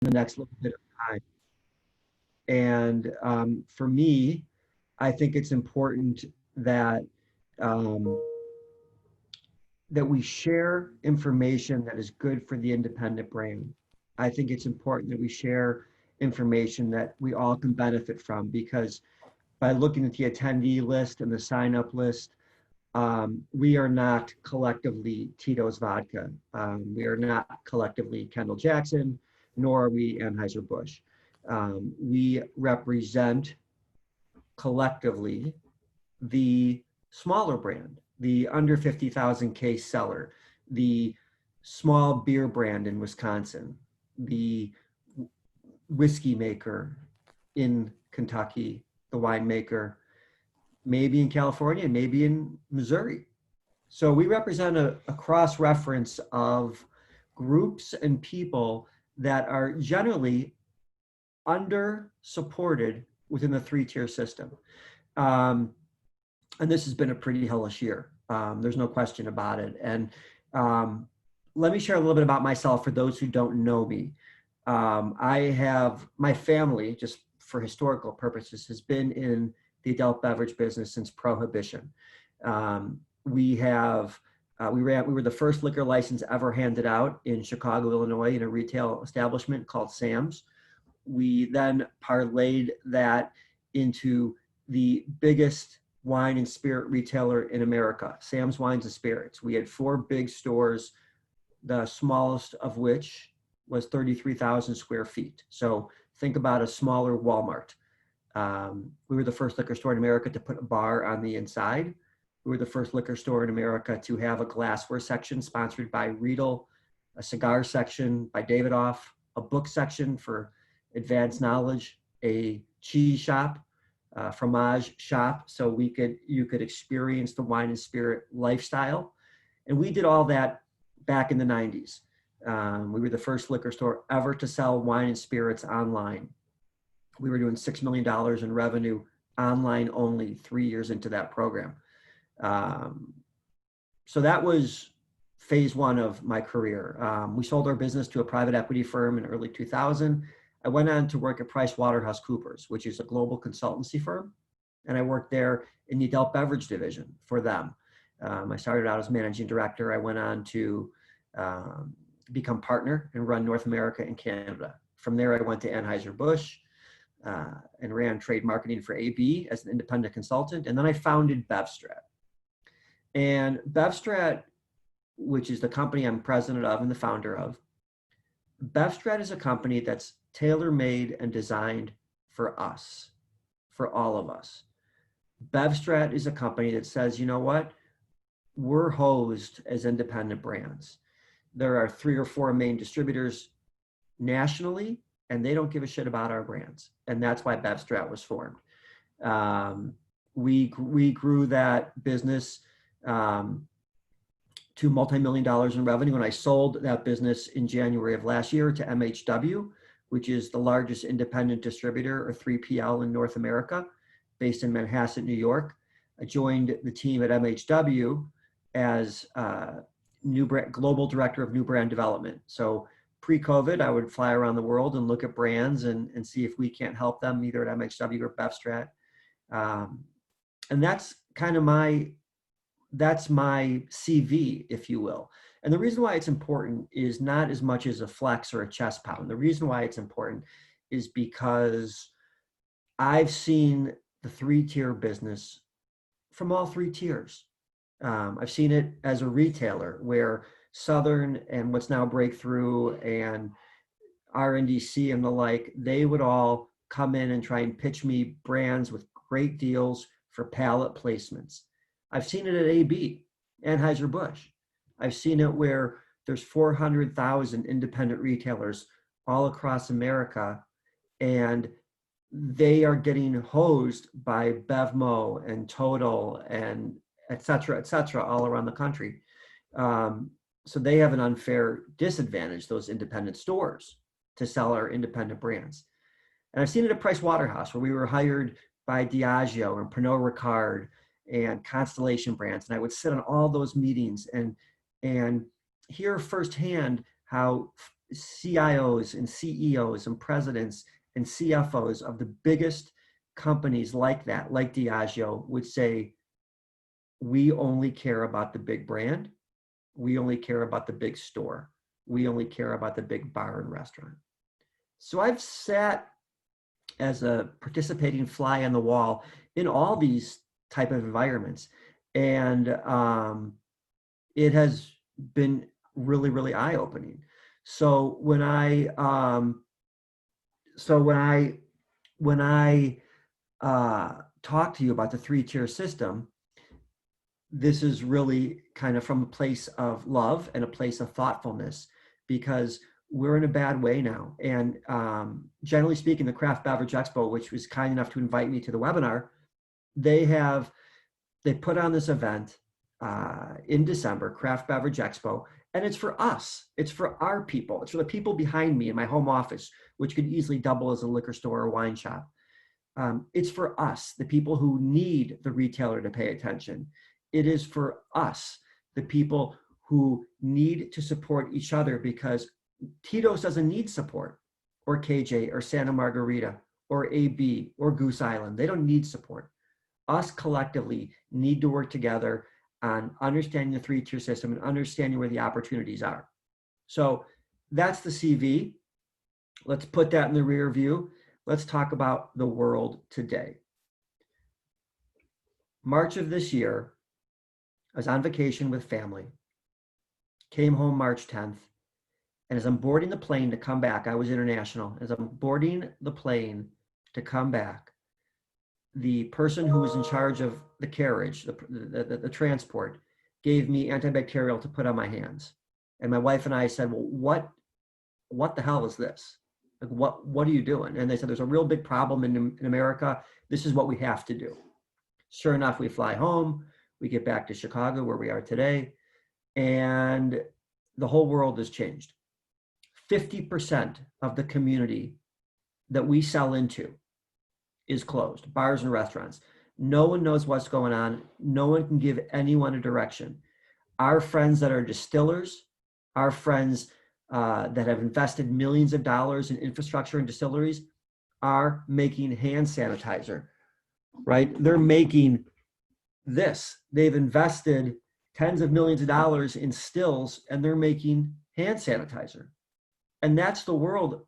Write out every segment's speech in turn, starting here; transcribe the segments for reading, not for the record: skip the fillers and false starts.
the next little bit of time. And for me, I think it's important that um, that we share information that is good for the independent brand. I think it's important that we share information that we all can benefit from, because by looking at the attendee list and the sign up list, we are not collectively Tito's Vodka. We are not collectively Kendall Jackson, nor are we Anheuser-Busch. We represent collectively the smaller brand, the under 50,000 case seller, the small beer brand in Wisconsin, the whiskey maker in Kentucky, the winemaker, maybe in California, maybe in Missouri. So we represent a cross reference of groups and people that are generally under supported within the three-tier system. Um, and this has been a pretty hellish year. There's no question about it. And let me share a little bit about myself for those who don't know me. I have my family, just for historical purposes, has been in the adult beverage business since Prohibition. We have we were the first liquor license ever handed out in Chicago, Illinois, in a retail establishment called Sam's. We then parlayed that into the biggest wine and spirit retailer in America, Sam's Wines and Spirits. We had 4 big stores, the smallest of which was 33,000 square feet. So think about a smaller Walmart. We were the first liquor store in America to put a bar on the inside. We were the first liquor store in America to have a glassware section sponsored by Riedel, a cigar section by Davidoff, a book section for advanced knowledge, a cheese shop, fromage shop, so you could experience the wine and spirit lifestyle. And we did all that back in the 90s. We were the first liquor store ever to sell wine and spirits online. We were doing $6 million in revenue online only 3 years into that program. So that was phase 1 of my career. We sold our business to a private equity firm in early 2000. I went on to work at PricewaterhouseCoopers, which is a global consultancy firm. And I worked there in the adult beverage division for them. I started out as managing director. I went on to become partner and run North America and Canada. From there, I went to Anheuser-Busch and ran trade marketing for AB as an independent consultant. And then I founded BevStrat. And BevStrat, which is the company I'm president of and the founder of, BevStrat is a company that's tailor-made and designed for us, for all of us. BevStrat is a company that says, you know what? We're hosed as independent brands. There are 3 or 4 main distributors nationally, and they don't give a shit about our brands. And that's why BevStrat was formed. We grew that business to multi-million dollars in revenue. When I sold that business in January of last year to MHW, which is the largest independent distributor or 3PL in North America, based in Manhasset, New York. I joined the team at MHW as global director of new brand development. So pre-COVID, I would fly around the world and look at brands and see if we can't help them either at MHW or BevStrat. And that's kind of my CV, if you will. And the reason why it's important is not as much as a flex or a chest pound. The reason why it's important is because I've seen the 3-tier business from all 3 tiers. I've seen it as a retailer where Southern and what's now Breakthrough and RNDC and the like, they would all come in and try and pitch me brands with great deals for pallet placements. I've seen it at AB, Anheuser-Busch. I've seen it where there's 400,000 independent retailers all across America, and they are getting hosed by Bevmo and Total and et cetera, all around the country. So they have an unfair disadvantage, those independent stores, to sell our independent brands. And I've seen it at Price Waterhouse, where we were hired by Diageo and Pernod Ricard and Constellation Brands. And I would sit on all those meetings and hear firsthand how CIOs and CEOs and presidents and CFOs of the biggest companies like that, like Diageo, would say, we only care about the big brand. We only care about the big store. We only care about the big bar and restaurant. So I've sat as a participating fly on the wall in all these type of environments. And it has been really, really eye-opening. So when I talk to you about the three-tier system, this is really kind of from a place of love and a place of thoughtfulness, because we're in a bad way now. And generally speaking, the Craft Beverage Expo, which was kind enough to invite me to the webinar, they put on this event in December, Craft Beverage Expo, and it's for us. It's for our people. It's for the people behind me in my home office, which could easily double as a liquor store or wine shop. It's for us, the people who need the retailer to pay attention. It is for us, the people who need to support each other, because Tito's doesn't need support, or KJ, or Santa Margarita, or AB, or Goose Island. They don't need support. Us collectively need to work together on understanding the three-tier system and understanding where the opportunities are. So that's the CV. Let's put that in the rear view. Let's talk about the world today. March of this year, I was on vacation with family, came home March 10th, and as I'm boarding the plane to come back, I was international. As I'm boarding the plane to come back, the person who was in charge of the carriage, the transport, gave me antibacterial to put on my hands. And my wife and I said, well, what the hell is this? Like, what are you doing? And they said, there's a real big problem in America. This is what we have to do. Sure enough, we fly home. We get back to Chicago, where we are today, and the whole world has changed. 50% of the community that we sell into is closed, bars and restaurants. No one knows what's going on. No one can give anyone a direction. Our friends that are distillers, our friends that have invested millions of dollars in infrastructure and distilleries, are making hand sanitizer, right? They're making this. They've invested tens of millions of dollars in stills, and they're making hand sanitizer. And that's the world.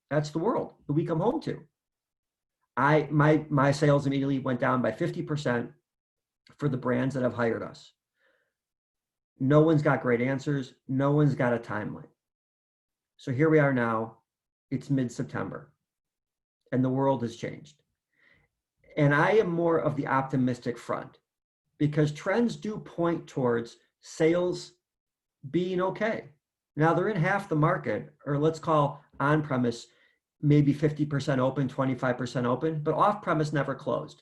That's the world that we come home to. My sales immediately went down by 50% for the brands that have hired us. No one's got great answers. No one's got a timeline. So here we are now. It's mid-September, and the world has changed. And I am more of the optimistic front, because trends do point towards sales being okay. Now they're in half the market, or let's call on-premise maybe 50% open, 25% open, but off-premise never closed.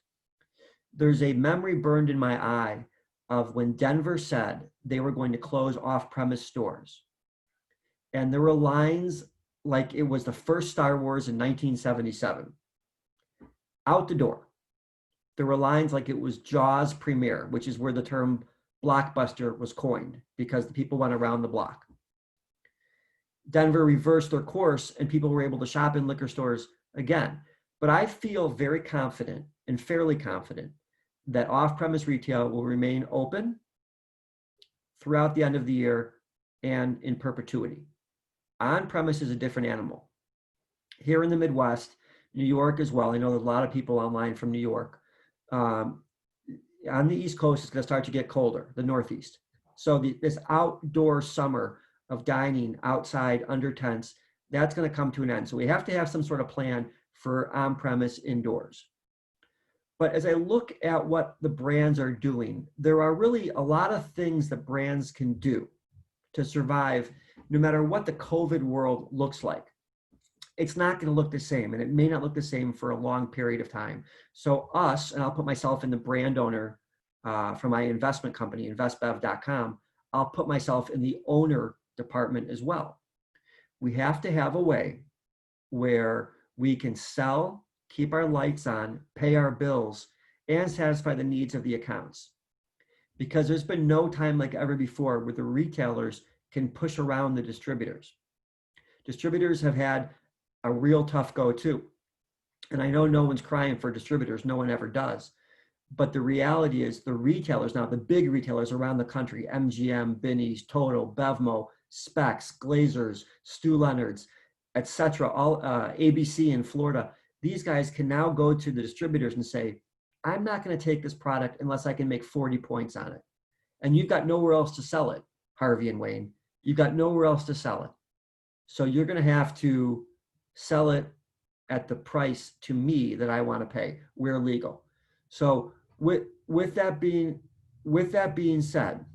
There's a memory burned in my eye of when Denver said they were going to close off-premise stores. And there were lines like it was the first Star Wars in 1977. Out the door. There were lines like it was Jaws premiere, which is where the term blockbuster was coined, because the people went around the block. Denver reversed their course, and people were able to shop in liquor stores again. But I feel very confident and fairly confident that off-premise retail will remain open throughout the end of the year and in perpetuity. On-premise is a different animal. Here in the Midwest, New York as well, I know there's a lot of people online from New York. On the East Coast, it's going to start to get colder, the Northeast. So this outdoor summer of dining outside under tents, that's going to come to an end. So we have to have some sort of plan for on-premise indoors. But as I look at what the brands are doing, there are really a lot of things that brands can do to survive no matter what the COVID world looks like. It's not going to look the same, and it may not look the same for a long period of time. So us, and I'll put myself in the brand owner for my investment company, investbev.com, I'll put myself in the owner department as well. We have to have a way where we can sell, keep our lights on, pay our bills, and satisfy the needs of the accounts. Because there's been no time like ever before where the retailers can push around the distributors. Distributors have had a real tough go too. And I know no one's crying for distributors, no one ever does. But the reality is the retailers now, the big retailers around the country, MGM, Binny's, Total, Bevmo, Specs, Glazers, Stu Leonard's, etc., all ABC in Florida, these guys can now go to the distributors and say, I'm not going to take this product unless I can make 40 points on it. And you've got nowhere else to sell it, Harvey and Wayne. You've got nowhere else to sell it. So you're going to have to sell it at the price to me that I want to pay. We're legal. So with that being said,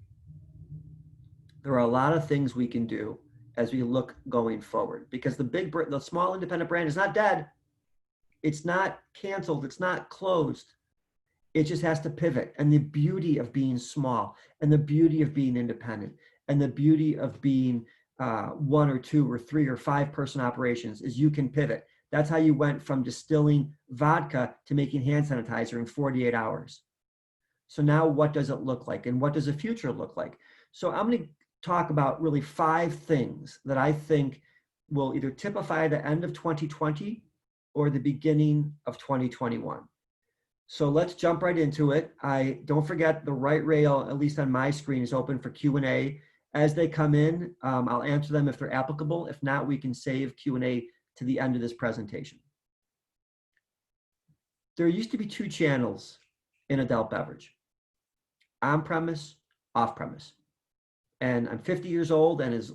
there are a lot of things we can do as we look going forward, because the small independent brand is not dead. It's not canceled. It's not closed. It just has to pivot. And the beauty of being small, and the beauty of being independent, and the beauty of being 1 or 2 or 3 or 5 person operations is you can pivot. That's how you went from distilling vodka to making hand sanitizer in 48 hours. So now what does it look like, and what does the future look like? So I'm going to talk about really 5 things that I think will either typify the end of 2020 or the beginning of 2021. So let's jump right into it. Don't forget the right rail, at least on my screen, is open for Q&A. As they come in, I'll answer them if they're applicable. If not, we can save Q&A to the end of this presentation. There used to be 2 channels in adult beverage: on-premise, off-premise. And I'm 50 years old, and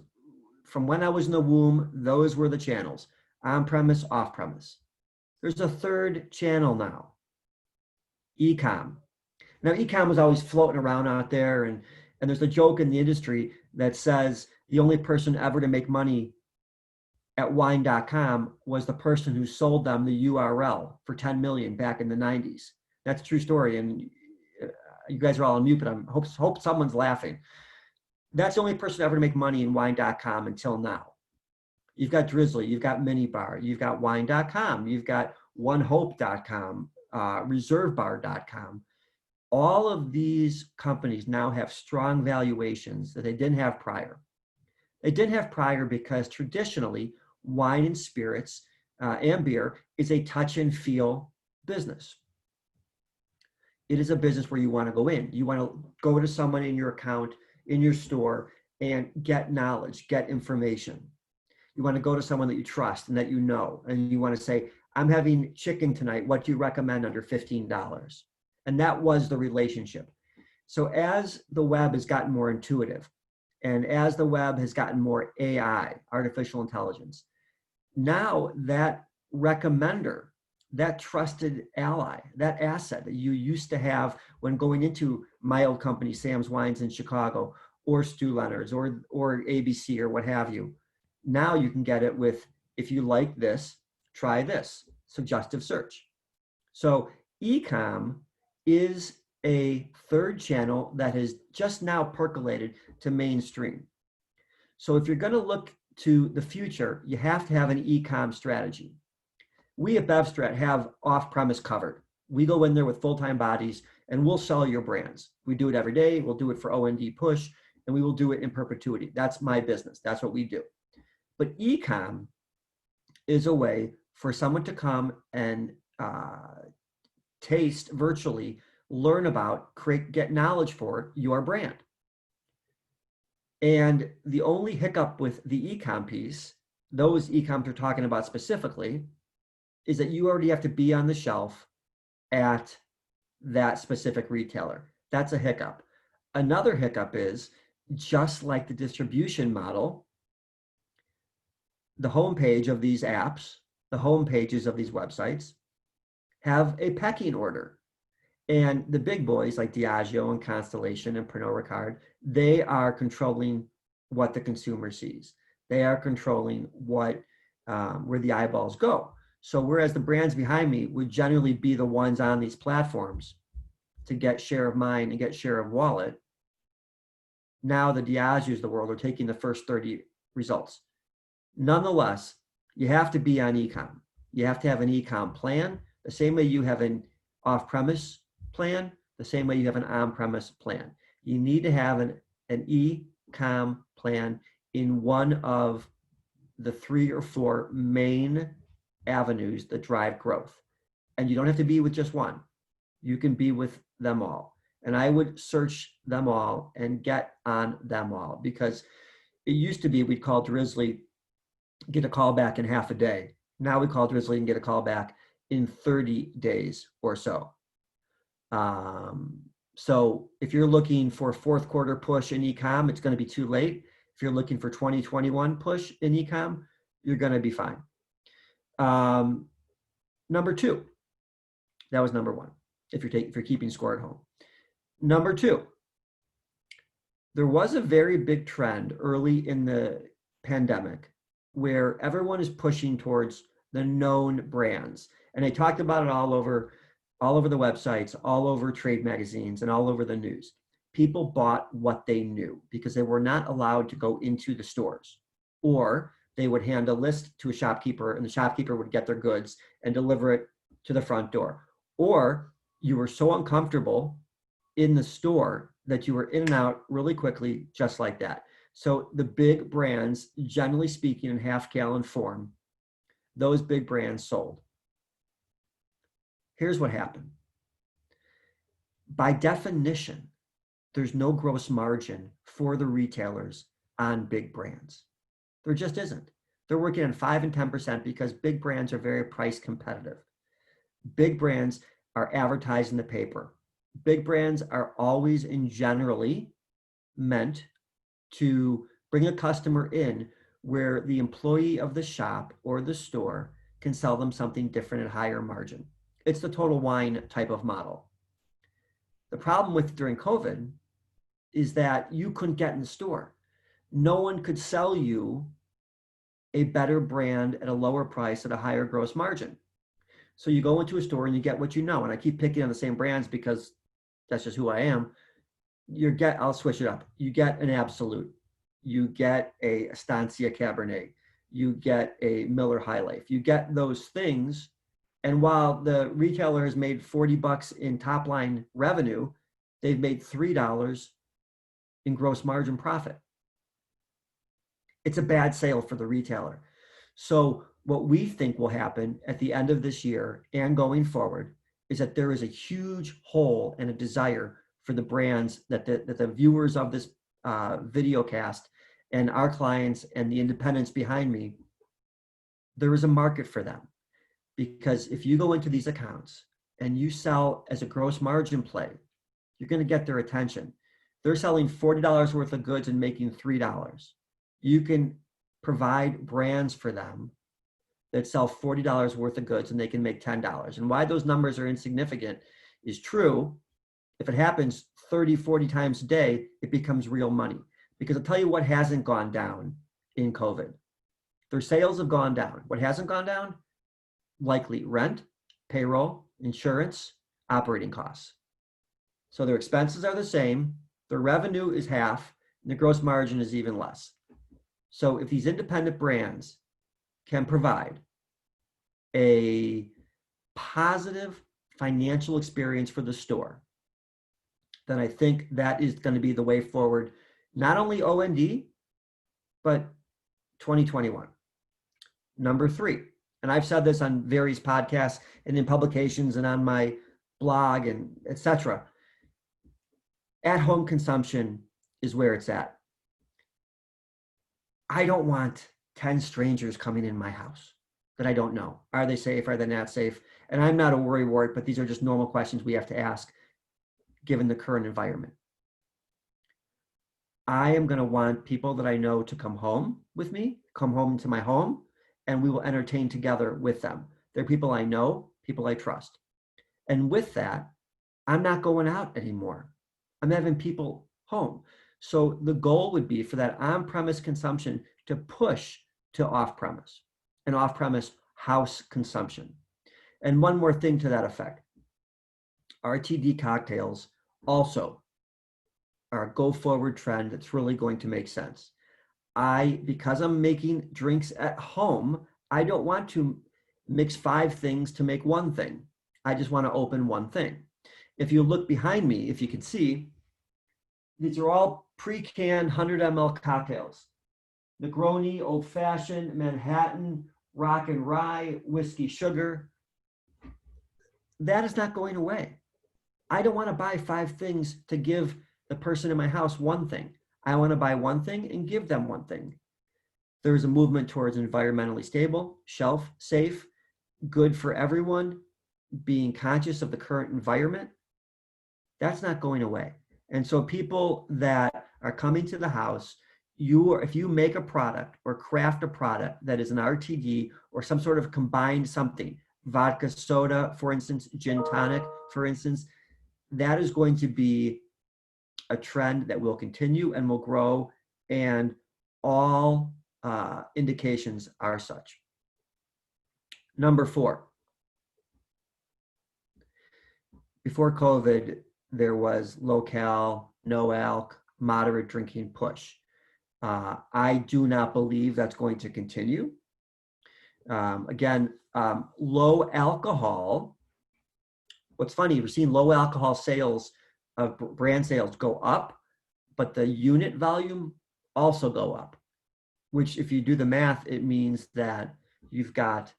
from when I was in the womb, those were the channels: on-premise, off-premise. There's a 3rd channel now, e-com. Now, e-com was always floating around out there, and there's a joke in the industry that says the only person ever to make money at wine.com was the person who sold them the URL for 10 million back in the 90s. That's a true story, and you guys are all on mute, but I hope someone's laughing. That's the only person ever to make money in wine.com until now. You've got Drizzly, you've got Minibar, you've got wine.com, you've got onehope.com, reservebar.com. All of these companies now have strong valuations that they didn't have prior. They didn't have prior because traditionally wine and spirits and beer is a touch and feel business. It is a business where you want to go in. You want to go to someone in your account, in your store, and get knowledge, get information. You want to go to someone that you trust and that you know, and you want to say, I'm having chicken tonight. What do you recommend under $15? And that was the relationship. So as the web has gotten more intuitive, and as the web has gotten more AI, artificial intelligence, now that recommender, that trusted ally, that asset that you used to have when going into my old company, Sam's Wines in Chicago, or Stu Leonard's, or ABC, or what have you, now you can get it with, if you like this, try this, suggestive search. So e-com is a 3rd channel that has just now percolated to mainstream. So if you're going to look to the future, you have to have an e-com strategy. We at BevStrat have off-premise covered. We go in there with full-time bodies, and we'll sell your brands. We do it every day. We'll do it for O&D push, and we will do it in perpetuity. That's my business. That's what we do. But e-com is a way for someone to come and taste virtually, learn about, get knowledge for your brand. And the only hiccup with the e-com piece, those e-coms are talking about specifically, is that you already have to be on the shelf at that specific retailer. That's a hiccup. Another hiccup is, just like the distribution model, the homepage of these apps, the home pages of these websites have a pecking order. And the big boys like Diageo and Constellation and Pernod Ricard, they are controlling what the consumer sees. They are controlling what where the eyeballs go. So whereas the brands behind me would generally be the ones on these platforms to get share of mind and get share of wallet, now the Diageos of the world are taking the first 30 results. Nonetheless, you have to be on e-com. You have to have an e-com plan, the same way you have an off-premise plan, the same way you have an on-premise plan. You need to have an e-com plan in one of the 3 or 4 main avenues that drive growth. And you don't have to be with just one. You can be with them all. And I would search them all and get on them all, because it used to be we'd call Drizzly, get a call back in half a day. Now we call Drizzly and get a call back in 30 days or so. So if you're looking for fourth quarter push in e-com, it's going to be too late. If you're looking for 2021 push in e-com, you're going to be fine. Number 2, that was number 1. If you're keeping score at home. Number 2, there was a very big trend early in the pandemic where everyone is pushing towards the known brands, and they talked about it all over the websites, all over trade magazines, and all over the news. People bought what they knew because they were not allowed to go into the stores, or they would hand a list to a shopkeeper and the shopkeeper would get their goods and deliver it to the front door. Or you were so uncomfortable in the store that you were in and out really quickly, just like that. So the big brands, generally speaking, in half-gallon form, those big brands sold. Here's what happened. By definition, there's no gross margin for the retailers on big brands. There just isn't. They're working on 5 and 10% because big brands are very price competitive. Big brands are advertised in the paper. Big brands are always and generally meant to bring a customer in where the employee of the shop or the store can sell them something different at higher margin. It's the Total Wine type of model. The problem with during COVID is that you couldn't get in the store. No one could sell you a better brand at a lower price at a higher gross margin. So you go into a store and you get what you know. And I keep picking on the same brands because that's just who I am. I'll switch it up. You get an Absolute. You get a Estancia Cabernet. You get a Miller High Life. You get those things. And while the retailer has made $40 in top line revenue, they've made $3 in gross margin profit. It's a bad sale for the retailer. So what we think will happen at the end of this year and going forward is that there is a huge hole and a desire for the brands that the viewers of this video cast and our clients and the independents behind me, there is a market for them. Because if you go into these accounts and you sell as a gross margin play, you're going to get their attention. They're selling $40 worth of goods and making $3. You can provide brands for them that sell $40 worth of goods and they can make $10. And why those numbers are insignificant is true. If it happens 30, 40 times a day, it becomes real money. Because I'll tell you what hasn't gone down in COVID. Their sales have gone down. What hasn't gone down? Likely rent, payroll, insurance, operating costs. So their expenses are the same, their revenue is half, and the gross margin is even less. So if these independent brands can provide a positive financial experience for the store, then I think that is going to be the way forward, not only OND, but 2021. Number 3, and I've said this on various podcasts and in publications and on my blog and etc. At-home consumption is where it's at. I don't want 10 strangers coming in my house that I don't know. Are they safe? Are they not safe? And I'm not a worrywart, but these are just normal questions we have to ask given the current environment. I am going to want people that I know to come home with me, come home to my home, and we will entertain together with them. They're people I know, people I trust. And with that, I'm not going out anymore. I'm having people home. So the goal would be for that on-premise consumption to push to off-premise and off-premise house consumption. And one more thing to that effect. RTD cocktails also are a go-forward trend that's really going to make sense. Because I'm making drinks at home, I don't want to mix 5 things to make one thing. I just want to open one thing. If you look behind me, if you can see, these are all pre-canned 100 ml cocktails. Negroni, Old Fashioned, Manhattan, Rock and Rye, Whiskey Sugar. That is not going away. I don't want to buy 5 things to give the person in my house one thing. I want to buy one thing and give them one thing. There's a movement towards environmentally stable, shelf safe, good for everyone, being conscious of the current environment. That's not going away. And so people that are coming to the house, if you make a product or craft a product that is an RTD or some sort of combined something, vodka soda, for instance, gin tonic, for instance, that is going to be a trend that will continue and will grow, and all indications are such. Number 4, before COVID, there was low cal, no alc, moderate drinking push. I do not believe that's going to continue. Again, low alcohol. What's funny, we're seeing low alcohol sales of brand sales go up, but the unit volume also go up, which if you do the math, it means that you've got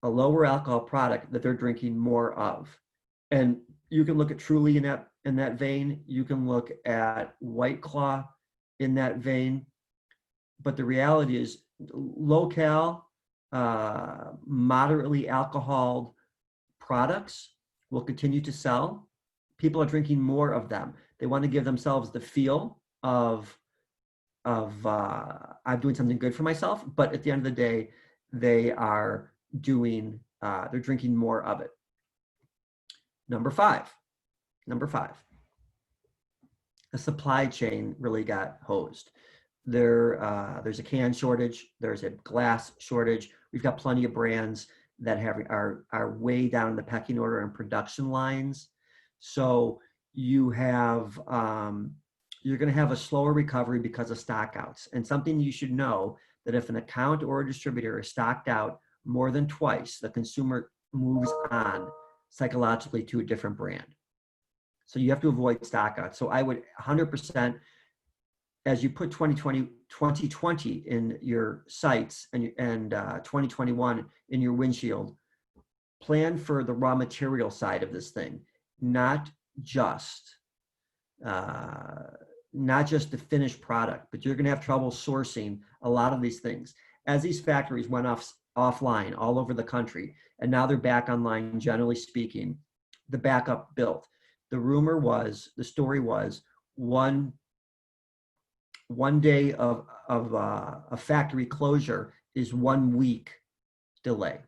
a lower alcohol product that they're drinking more of. And you can look at Truly in that vein. You can look at White Claw in that vein. But the reality is low cal, moderately alcoholed products will continue to sell. People are drinking more of them. They want to give themselves the feel of I'm doing something good for myself, but at the end of the day, they're drinking more of it. Number five, the supply chain really got hosed. There's a can shortage, there's a glass shortage. We've got plenty of brands that are way down in the pecking order and production lines. So you're going to have a slower recovery because of stockouts. And something you should know, that if an account or a distributor is stocked out more than twice, the consumer moves on psychologically to a different brand. So you have to avoid stockouts. So I would 100%, as you put 2020 in your sights and 2021 in your windshield, plan for the raw material side of this thing, not just the finished product, but you're going to have trouble sourcing a lot of these things. As these factories went offline all over the country, and now they're back online, generally speaking, the backup built. The story was one day of a factory closure is 1 week delay.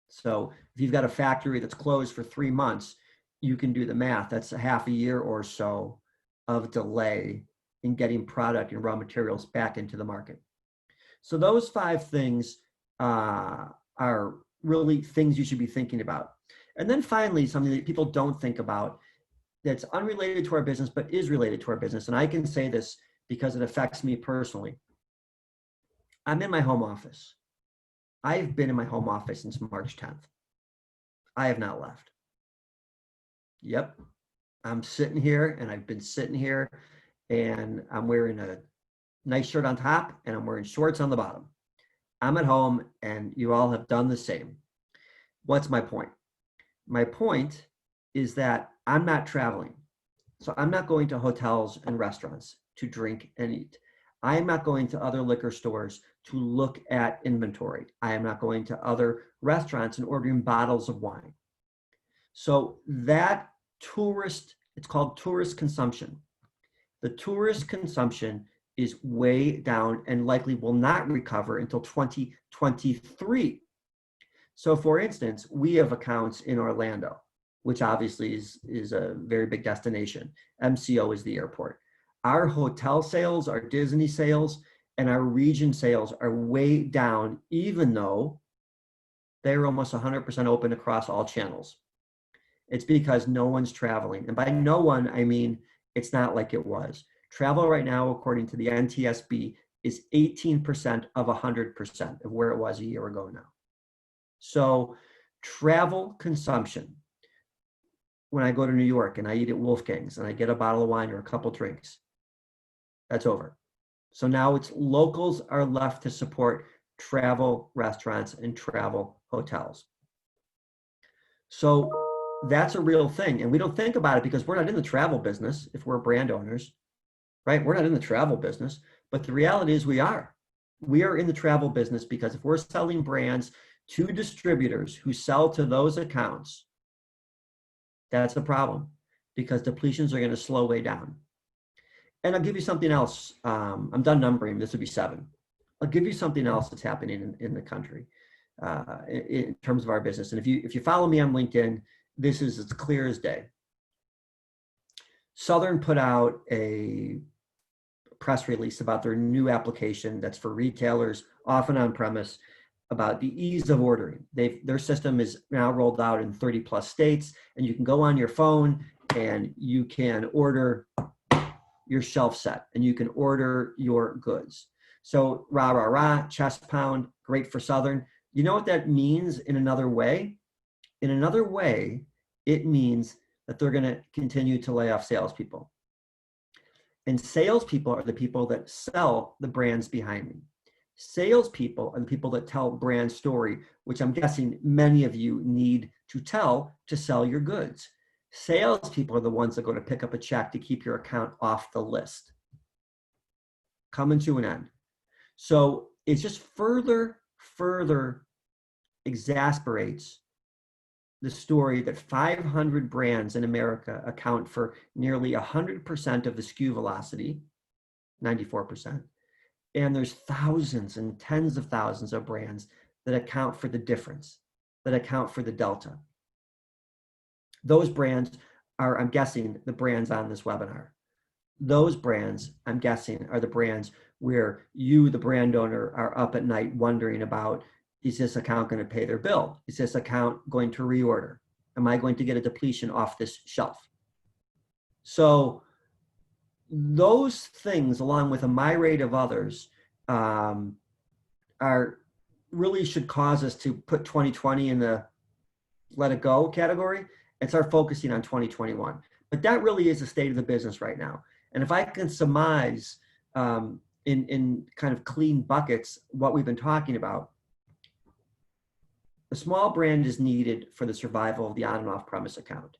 So if you've got a factory that's closed for 3 months, you can do the math. That's a half a year or so of delay in getting product and raw materials back into the market. So those 5 things are really things you should be thinking about. And then finally, something that people don't think about that's unrelated to our business, but is related to our business. And I can say this because it affects me personally. I'm in my home office. I've been in my home office since March 10th. I have not left. Yep. I'm sitting here, and I've been sitting here, and I'm wearing a nice shirt on top, and I'm wearing shorts on the bottom. I'm at home, and you all have done the same. What's my point? My point is that I'm not traveling. So I'm not going to hotels and restaurants to drink and eat. I am not going to other liquor stores to look at inventory. I am not going to other restaurants and ordering bottles of wine. So that it's called tourist consumption. The tourist consumption is way down and likely will not recover until 2023. So for instance, we have accounts in Orlando, which obviously is a very big destination. MCO is the airport. Our hotel sales, our Disney sales, and our region sales are way down, even though they're almost 100% open across all channels. It's because no one's traveling. And by no one, I mean, it's not like it was. Travel right now, according to the NTSB, is 18% of 100% of where it was a year ago now. So travel consumption, when I go to New York and I eat at Wolfgang's and I get a bottle of wine or a couple drinks, that's over. So now it's locals are left to support travel restaurants and travel hotels. So that's a real thing. And we don't think about it because we're not in the travel business if we're brand owners, right? We're not in the travel business, but the reality is we are. We are in the travel business because if we're selling brands to distributors who sell to those accounts, that's a problem because depletions are going to slow way down. And I'll give you something else. I'm done numbering. This would be 7. I'll give you something else that's happening in the country in terms of our business. And if you follow me on LinkedIn, this is as clear as day. Southern put out a press release about their new application that's for retailers, often on premise, about the ease of ordering. Their system is now rolled out in 30 plus states, and you can go on your phone and you can order your shelf set and you can order your goods. So rah, rah, rah, chest pound, great for Southern. You know what that means in another way? In another way, it means that they're going to continue to lay off salespeople. And salespeople are the people that sell the brands behind me. Salespeople are the people that tell brand story, which I'm guessing many of you need to tell to sell your goods. Salespeople are the ones that go to pick up a check to keep your account off the list. Coming to an end. So it just further exasperates the story that 500 brands in America account for nearly 100% of the SKU velocity, 94%. And there's thousands and tens of thousands of brands that account for the difference, that account for the delta. Those brands are, I'm guessing, the brands on this webinar. Those brands, I'm guessing, are the brands where you, the brand owner, are up at night wondering about, is this account going to pay their bill? Is this account going to reorder? Am I going to get a depletion off this shelf? So those things, along with a myriad of others, are really should cause us to put 2020 in the let it go category and start focusing on 2021. But that really is the state of the business right now. And if I can surmise in kind of clean buckets what we've been talking about, a small brand is needed for the survival of the on and off premise account.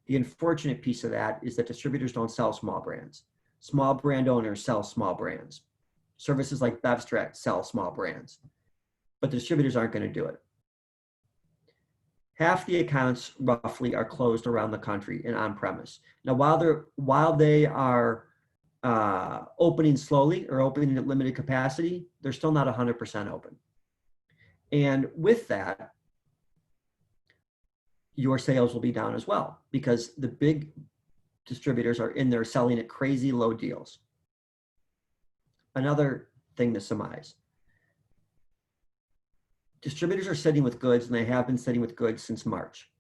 The unfortunate piece of that is that distributors don't sell small brands. Small brand owners sell small brands. Services like Beverage sell small brands, but the distributors aren't going to do it. Half the accounts roughly are closed around the country and on premise. Now, while they are opening slowly or opening at limited capacity, they're still not 100% open. And with that, your sales will be down as well because the big distributors are in there selling at crazy low deals. Another thing to surmise. Distributors are sitting with goods, and they have been sitting with goods since March.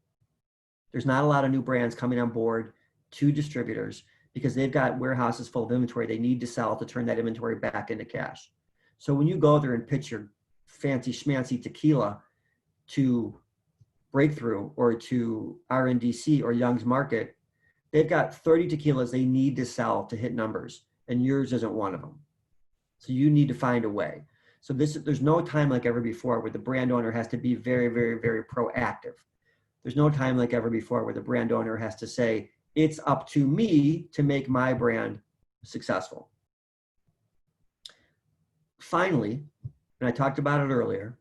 There's not a lot of new brands coming on board to distributors because they've got warehouses full of inventory they need to sell to turn that inventory back into cash. So when you go there and pitch your fancy schmancy tequila to Breakthrough or to RNDC or Young's Market, they've got 30 tequilas they need to sell to hit numbers, and yours isn't one of them. So you need to find a way. So there's no time like ever before where the brand owner has to be very, very, very proactive. There's no time like ever before where the brand owner has to say, it's up to me to make my brand successful. Finally, and I talked about it earlier,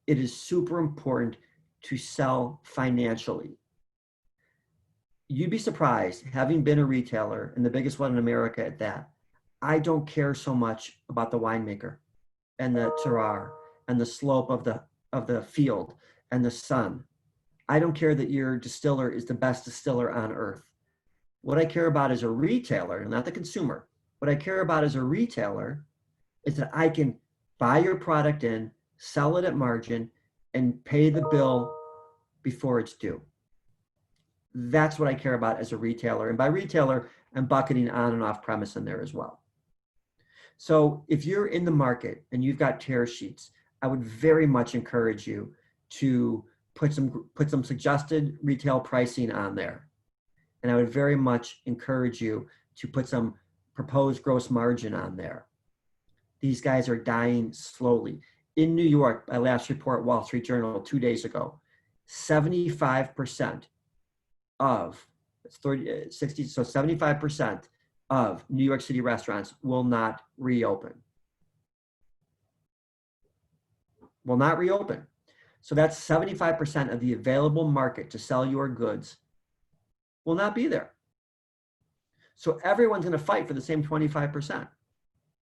it is super important to sell financially. You'd be surprised, having been a retailer and the biggest one in America at that, I don't care so much about the winemaker and the terroir and the slope of the field and the sun. I don't care that your distiller is the best distiller on earth. What I care about as a retailer, not the consumer, what I care about as a retailer is that I can buy your product in, sell it at margin, and pay the bill before it's due. That's what I care about as a retailer. And by retailer, I'm bucketing on and off premise in there as well. So if you're in the market and you've got tear sheets, I would very much encourage you to put some suggested retail pricing on there. And I would very much encourage you to put some proposed gross margin on there. These guys are dying slowly. In New York, my last report, Wall Street Journal, 2 days ago, 75% of, it's 30, 60, so 75% of New York City restaurants will not reopen. Will not reopen. So that's 75% of the available market to sell your goods will not be there. So everyone's going to fight for the same 25%.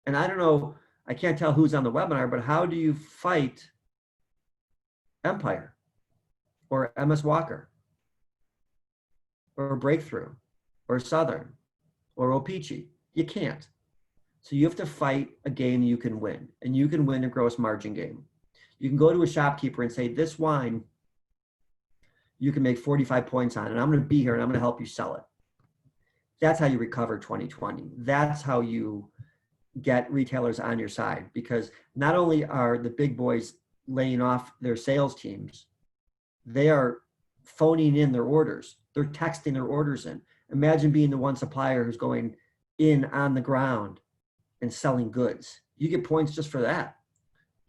And I don't know, I can't tell who's on the webinar, but how do you fight Empire or MS Walker or Breakthrough or Southern or O-Pee-Chee? You can't. So you have to fight a game you can win, and you can win a gross margin game. You can go to a shopkeeper and say, this wine, you can make 45 points on, and I'm going to be here and I'm going to help you sell it. That's how you recover 2020. That's how you get retailers on your side, because not only are the big boys laying off their sales teams, they are phoning in their orders. They're texting their orders in. Imagine being the one supplier who's going in on the ground and selling goods. You get points just for that.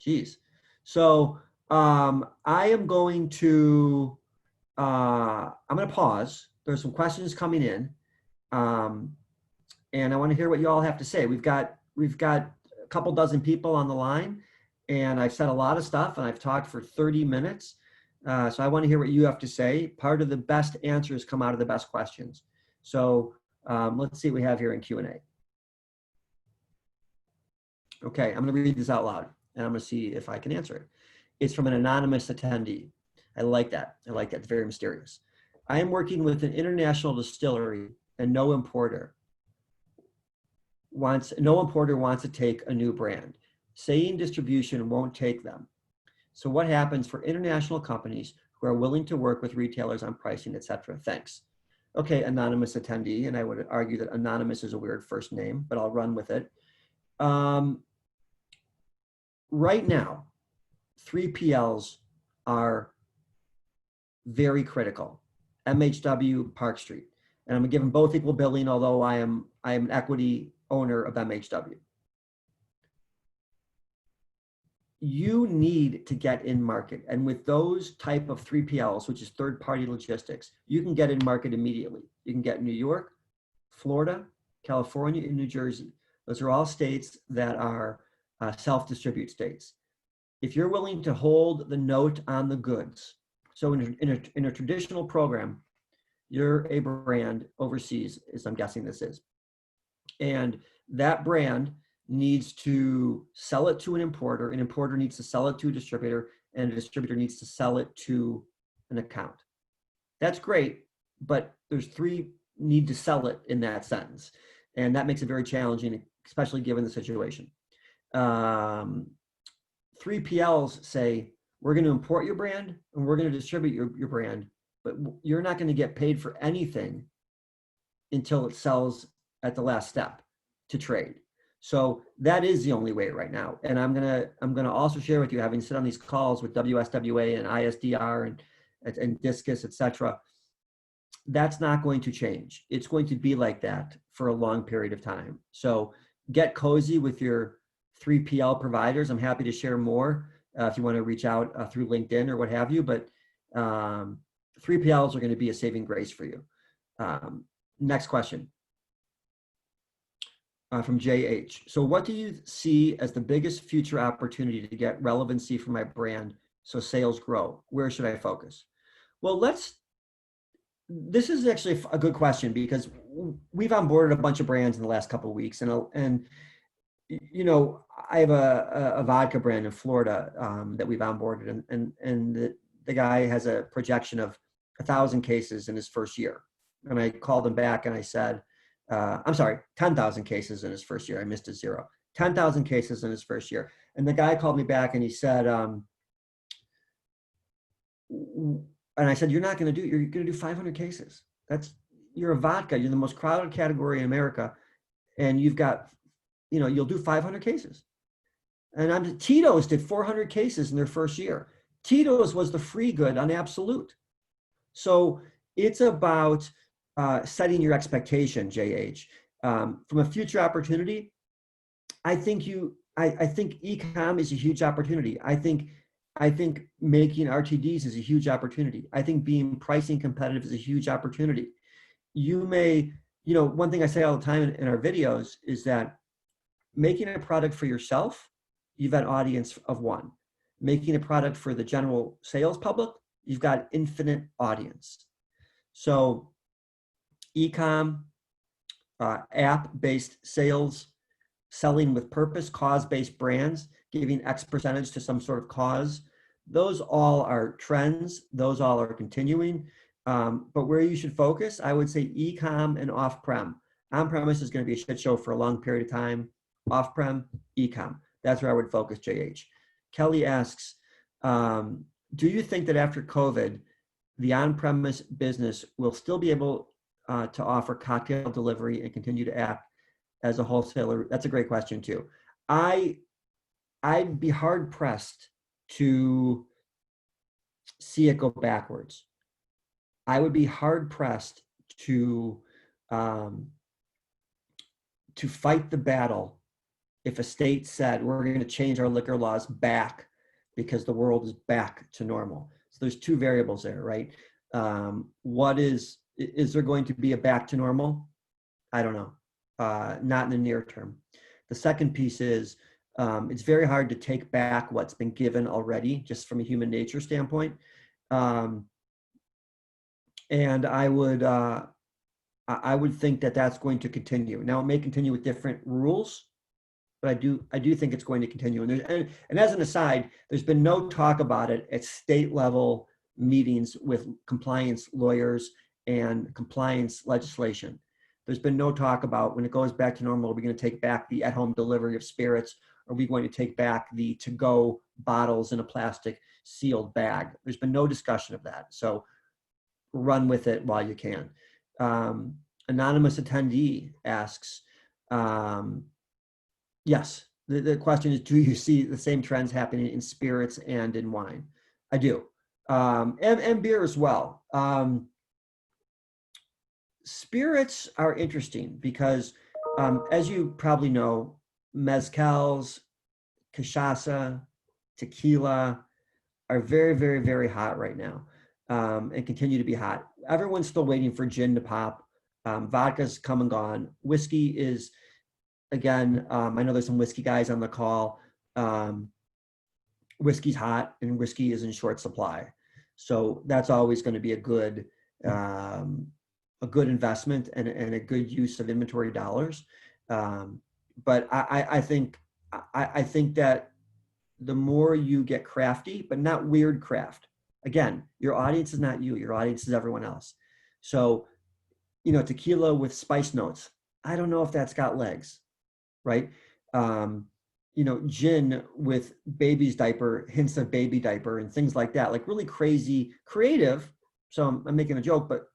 Jeez. So I am going to, I'm going to pause. There's some questions coming in. And I want to hear what you all have to say. We've got a couple dozen people on the line, and I've said a lot of stuff, and I've talked for 30 minutes. So I want to hear what you have to say. Part of the best answers come out of the best questions. So let's see what we have here in Q&A. Okay, I'm going to read this out loud, and I'm going to see if I can answer it. It's from an anonymous attendee. I like that. I like that. It's very mysterious. I am working with an international distillery, and no importer wants to take a new brand. Saying distribution won't take them. So what happens for international companies who are willing to work with retailers on pricing, etc.? Thanks. Okay, anonymous attendee, and I would argue that anonymous is a weird first name, but I'll run with it. Right now, 3PLs are very critical. MHW, Park Street. And I'm gonna give them both equal billing, although I am an equity owner of MHW. You need to get in market. And with those type of 3PLs, which is third-party logistics, you can get in market immediately. You can get New York, Florida, California, and New Jersey. Those are all states that are self-distribute states. If you're willing to hold the note on the goods, so in a traditional program, you're a brand overseas, as I'm guessing this is. And that brand needs to sell it to an importer needs to sell it to a distributor, and a distributor needs to sell it to an account. That's great, but there's three need to sell it in that sentence. And that makes it very challenging, especially given the situation. 3PLs say, we're going to import your brand and we're going to distribute your brand, but you're not going to get paid for anything until it sells at the last step to trade. So that is the only way right now. And I'm gonna also share with you, having sit on these calls with WSWA and ISDR and Discus, etc. That's not going to change. It's going to be like that for a long period of time. So get cozy with your 3PL providers. I'm happy to share more if you want to reach out through LinkedIn or what have you, but 3PLs are going to be a saving grace for you. Next question. From JH. So what do you see as the biggest future opportunity to get relevancy for my brand so sales grow? Where should I focus? Well, this is actually a good question, because we've onboarded a bunch of brands in the last couple of weeks, and you know, I have a vodka brand in Florida that we've onboarded, and the guy has a projection of 1,000 cases in his first year. And I called him back and I said, I'm sorry, 10,000 cases in his first year. I missed a zero. 10,000 cases in his first year. And the guy called me back and he said, and I said, you're going to do 500 cases. You're a vodka. You're the most crowded category in America. And you've got, you'll do 500 cases. And Tito's did 400 cases in their first year. Tito's was the free good on Absolute. So it's about setting your expectation, JH. From a future opportunity, I think I think e-com is a huge opportunity. I think making RTDs is a huge opportunity. I think being pricing competitive is a huge opportunity. You may, one thing I say all the time in our videos is that making a product for yourself, you've got an audience of one. Making a product for the general sales public, you've got infinite audience. So e-com, app-based sales, selling with purpose, cause-based brands, giving X percentage to some sort of cause. Those all are trends. Those all are continuing. But where you should focus, I would say e-com and off-prem. On-premise is going to be a shit show for a long period of time. Off-prem, e-com. That's where I would focus, JH. Kelly asks, do you think that after COVID, the on-premise business will still be able to offer cocktail delivery and continue to act as a wholesaler? That's a great question too. I'd be hard pressed to see it go backwards. I would be hard pressed to fight the battle if a state said we're going to change our liquor laws back because the world is back to normal. So there's two variables there, right? What is there going to be a back to normal? I don't know. Not in the near term. The second piece is it's very hard to take back what's been given already, just from a human nature standpoint. And I would think that that's going to continue. Now, it may continue with different rules, but I do think it's going to continue. And as an aside, there's been no talk about it at state level meetings with compliance lawyers and compliance legislation. There's been no talk about when it goes back to normal, are we going to take back the at-home delivery of spirits? Are we going to take back the to-go bottles in a plastic sealed bag? There's been no discussion of that. So run with it while you can. Anonymous attendee asks, yes, the question is, do you see the same trends happening in spirits and in wine? I do. And beer as well. Spirits are interesting because, as you probably know, mezcals, cachaça, tequila are very, very, very hot right now, and continue to be hot. Everyone's still waiting for gin to pop. Vodka's come and gone. Whiskey is, again, I know there's some whiskey guys on the call. Whiskey's hot and whiskey is in short supply. So that's always going to be a good investment and a good use of inventory dollars. But I think that the more you get crafty, but not weird craft. Again, your audience is not you. Your audience is everyone else. So, tequila with spice notes, I don't know if that's got legs, right? Gin with baby's diaper, hints of baby diaper and things like that, like really crazy, creative. So I'm making a joke, but,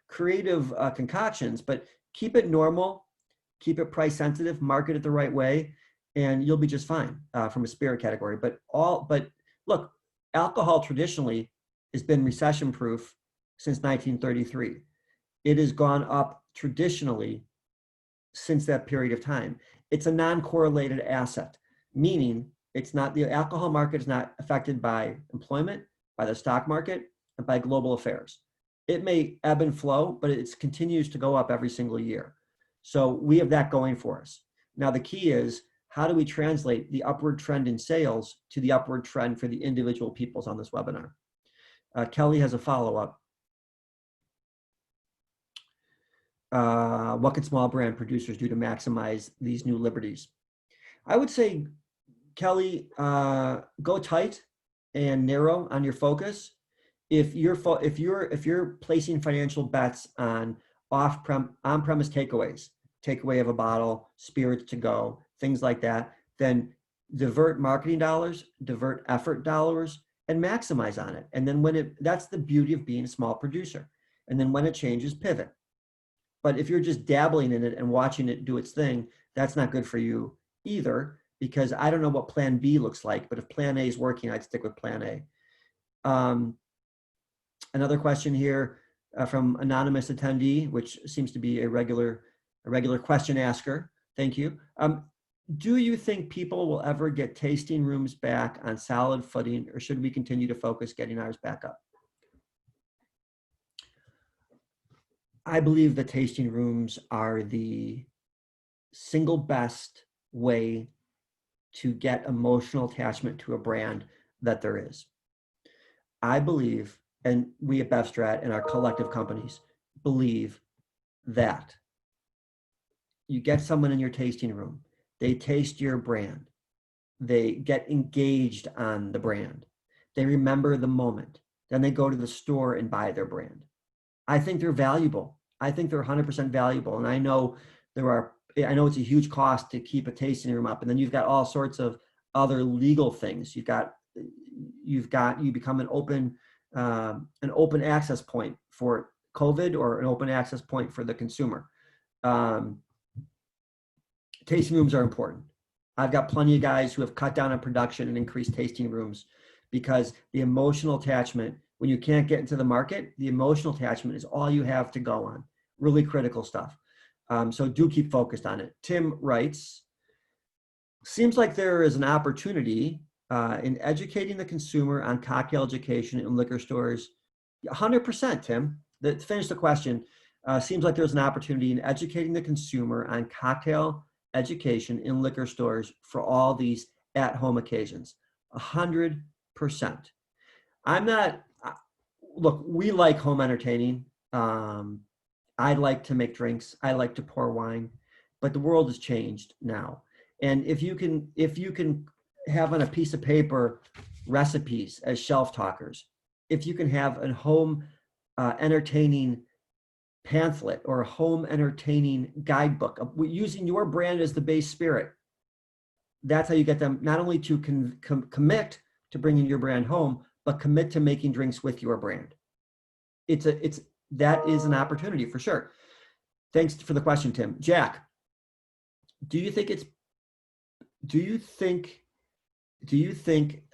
creative concoctions, but keep it normal, keep it price sensitive, market it the right way, and you'll be just fine from a spirit category. But look, alcohol traditionally has been recession proof since 1933. It has gone up traditionally since that period of time. It's a non-correlated asset, meaning the alcohol market is not affected by employment, by the stock market, and by global affairs. It may ebb and flow, but it continues to go up every single year. So we have that going for us. Now, the key is, how do we translate the upward trend in sales to the upward trend for the individual peoples on this webinar? Kelly has a follow-up. What can small brand producers do to maximize these new liberties? I would say, Kelly, go tight and narrow on your focus. If you're placing financial bets on on-premise takeaway of a bottle, spirits to go, things like that, then divert marketing dollars, divert effort dollars, and maximize on it. And then that's the beauty of being a small producer. And then when it changes, pivot. But if you're just dabbling in it and watching it do its thing, that's not good for you either, because I don't know what plan B looks like, but if plan A is working, I'd stick with plan A. Another question here from anonymous attendee, which seems to be a regular question asker. Thank you. Do you think people will ever get tasting rooms back on solid footing, or should we continue to focus getting ours back up? I believe the tasting rooms are the single best way to get emotional attachment to a brand that there is. I believe, and we at Bevstrat and our collective companies believe that you get someone in your tasting room, they taste your brand, they get engaged on the brand, they remember the moment, then they go to the store and buy their brand. I think they're valuable. I think they're 100% valuable. And I know I know it's a huge cost to keep a tasting room up. And then you've got all sorts of other legal things. You become an open access point for COVID, or an open access point for the consumer. Um, Tasting rooms are important. I've got plenty of guys who have cut down on production and increased tasting rooms because the emotional attachment, when you can't get into the market, the emotional attachment is all you have to go on. Really critical stuff. So do keep focused on it. Tim writes, seems like there is an opportunity in educating the consumer on cocktail education in liquor stores. 100%, Tim. To finish the question, seems like there's an opportunity in educating the consumer on cocktail education in liquor stores for all these at-home occasions. 100%. I'm not, look, we like home entertaining. I like to make drinks. I like to pour wine, but the world has changed now. And if you can have on a piece of paper recipes as shelf talkers, if you can have a home entertaining pamphlet or a home entertaining guidebook using your brand as the base spirit, that's how you get them not only to commit to bringing your brand home, but commit to making drinks with your brand. That is an opportunity for sure. Thanks for the question, Tim. Jack, do you think,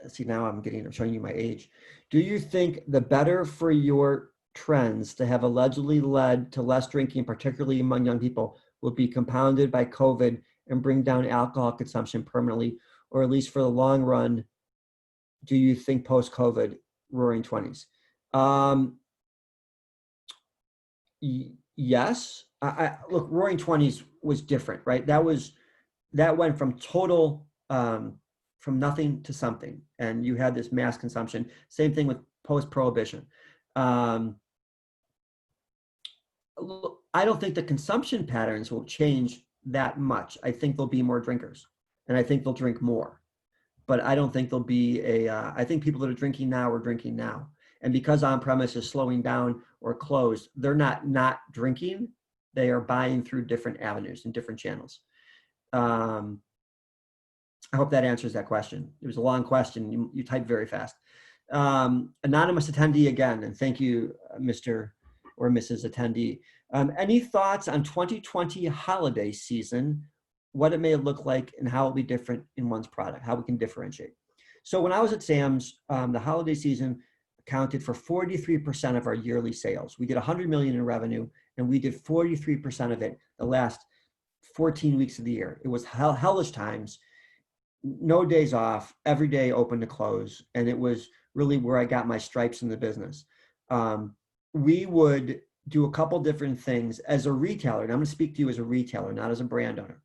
see, now I'm showing you my age. Do you think the better for your trends to have allegedly led to less drinking, particularly among young people, will be compounded by COVID and bring down alcohol consumption permanently, or at least for the long run? Do you think post-COVID roaring 20s? Yes. Look, roaring 20s was different, right? That went from total, from nothing to something. And you had this mass consumption. Same thing with post-prohibition. I don't think the consumption patterns will change that much. I think there'll be more drinkers, and I think they'll drink more. But I don't think there'll be I think people that are drinking now are drinking now. And because on-premise is slowing down or closed, they're not drinking. They are buying through different avenues and different channels. I hope that answers that question. It was a long question. You typed very fast. Anonymous attendee again, and thank you, Mr. or Mrs. attendee. Any thoughts on 2020 holiday season, what it may look like and how it'll be different in one's product, how we can differentiate? So when I was at Sam's, the holiday season accounted for 43% of our yearly sales. We did 100 million in revenue, and we did 43% of it the last 14 weeks of the year. It was hellish times, no days off, every day open to close. And it was really where I got my stripes in the business. We would do a couple different things as a retailer. And I'm going to speak to you as a retailer, not as a brand owner.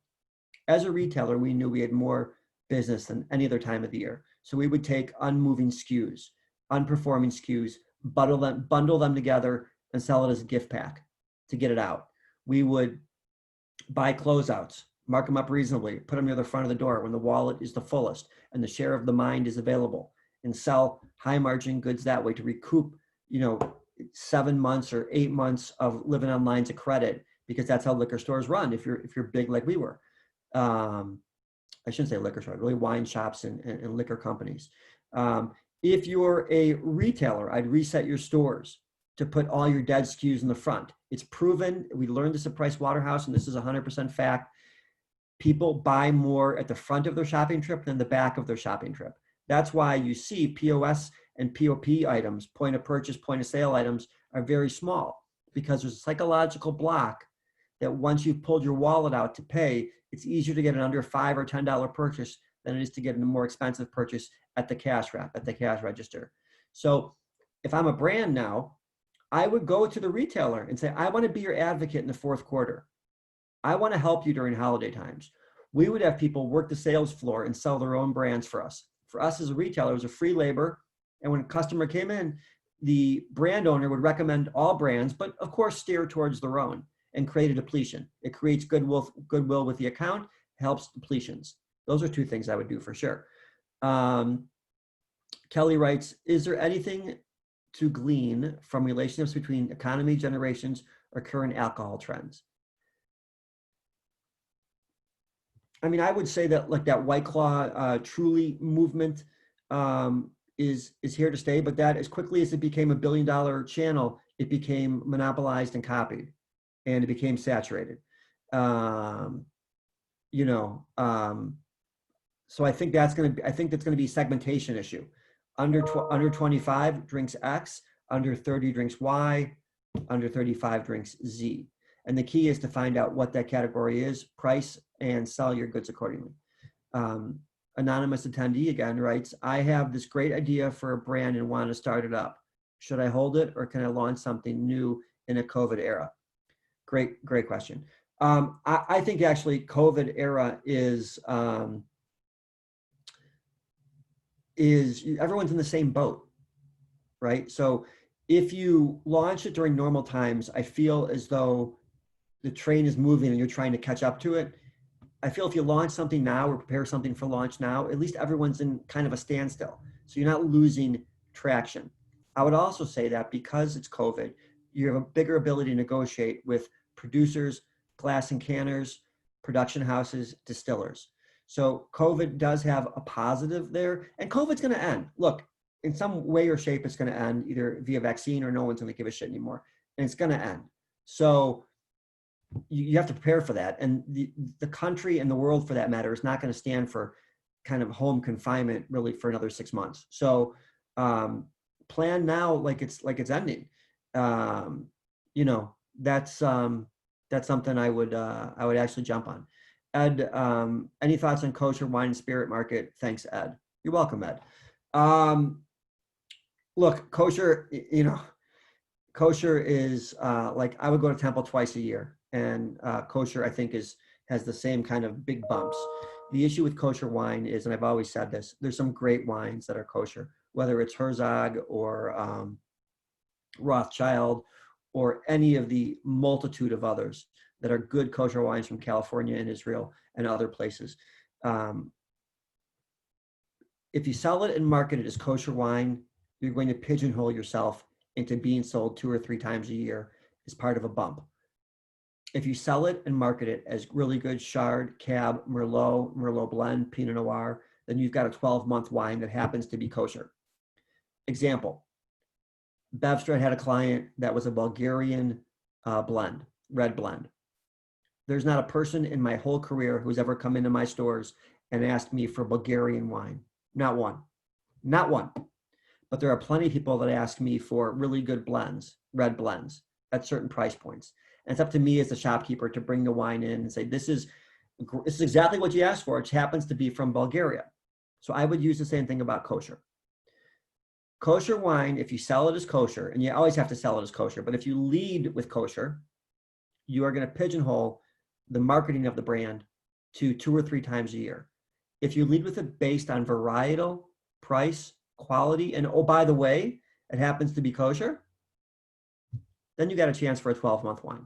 As a retailer, we knew we had more business than any other time of the year. So we would take unmoving SKUs, unperforming SKUs, bundle them together and sell it as a gift pack to get it out. We would buy closeouts, mark them up reasonably, put them near the front of the door when the wallet is the fullest and the share of the mind is available, and sell high margin goods that way to recoup, 7 months or 8 months of living on lines of credit, because that's how liquor stores run. If you're big like we were, I shouldn't say liquor store, really wine shops and liquor companies. If you're a retailer, I'd reset your stores to put all your dead SKUs in the front. It's proven, we learned this at Price Waterhouse, and this is 100% fact. People buy more at the front of their shopping trip than the back of their shopping trip. That's why you see POS and POP items, point of purchase, point of sale items, are very small, because there's a psychological block that once you've pulled your wallet out to pay, It's easier to get an under $5 or $10 purchase than it is to get a more expensive purchase at the cash wrap, at the cash register. So if I'm a brand now, I would go to the retailer and say, I want to be your advocate in the fourth quarter. I want to help you during holiday times. We would have people work the sales floor and sell their own brands for us. For us as a retailer, it was a free labor. And when a customer came in, the brand owner would recommend all brands, but of course steer towards their own and create a depletion. It creates goodwill with the account, helps depletions. Those are two things I would do for sure. Kelly writes, is there anything to glean from relationships between economy, generations, or current alcohol trends? I mean, I would say that like that White Claw Truly movement is here to stay, but that as quickly as it became a $1 billion channel, it became monopolized and copied, and it became saturated. So I think that's going to be a segmentation issue. Under 25 drinks X, under 30 drinks Y, under 35 drinks Z. And the key is to find out what that category is, price, and sell your goods accordingly. Anonymous attendee again writes, I have this great idea for a brand and want to start it up. Should I hold it or can I launch something new in a COVID era? Great question. I think actually COVID era is everyone's in the same boat, right? So if you launch it during normal times, I feel as though the train is moving and you're trying to catch up to it. I feel if you launch something now or prepare something for launch now, at least everyone's in kind of a standstill. So you're not losing traction. I would also say that because it's COVID, you have a bigger ability to negotiate with producers, glass and canners, production houses, distillers. So COVID does have a positive there, and COVID's going to end. Look, in some way or shape, it's going to end either via vaccine or no one's going to give a shit anymore, and it's going to end. So you have to prepare for that. And the country and the world, for that matter, is not going to stand for kind of home confinement really for another 6 months. So plan now like it's ending. That's something I would actually jump on. Ed, any thoughts on kosher wine and spirit market? Thanks, Ed. You're welcome, Ed. Look, kosher, kosher is like I would go to temple twice a year, and kosher I think has the same kind of big bumps. The issue with kosher wine is, and I've always said this, there's some great wines that are kosher, whether it's Herzog or Rothschild or any of the multitude of others that are good kosher wines from California and Israel and other places. If you sell it and market it as kosher wine, you're going to pigeonhole yourself into being sold 2 or 3 times a year as part of a bump. If you sell it and market it as really good Chard, Cab, Merlot blend, Pinot Noir, then you've got a 12-month wine that happens to be kosher. Example, Beverage had a client that was a Bulgarian blend, red blend. There's not a person in my whole career who's ever come into my stores and asked me for Bulgarian wine. Not one. But there are plenty of people that ask me for really good blends, red blends at certain price points. And it's up to me as the shopkeeper to bring the wine in and say, this is exactly what you asked for. It happens to be from Bulgaria. So I would use the same thing about kosher. Kosher wine, if you sell it as kosher, and you always have to sell it as kosher, but if you lead with kosher, you are going to pigeonhole the marketing of the brand to 2 or 3 times a year. If you lead with it based on varietal, price, quality, and oh, by the way, it happens to be kosher, then you got a chance for a 12-month wine.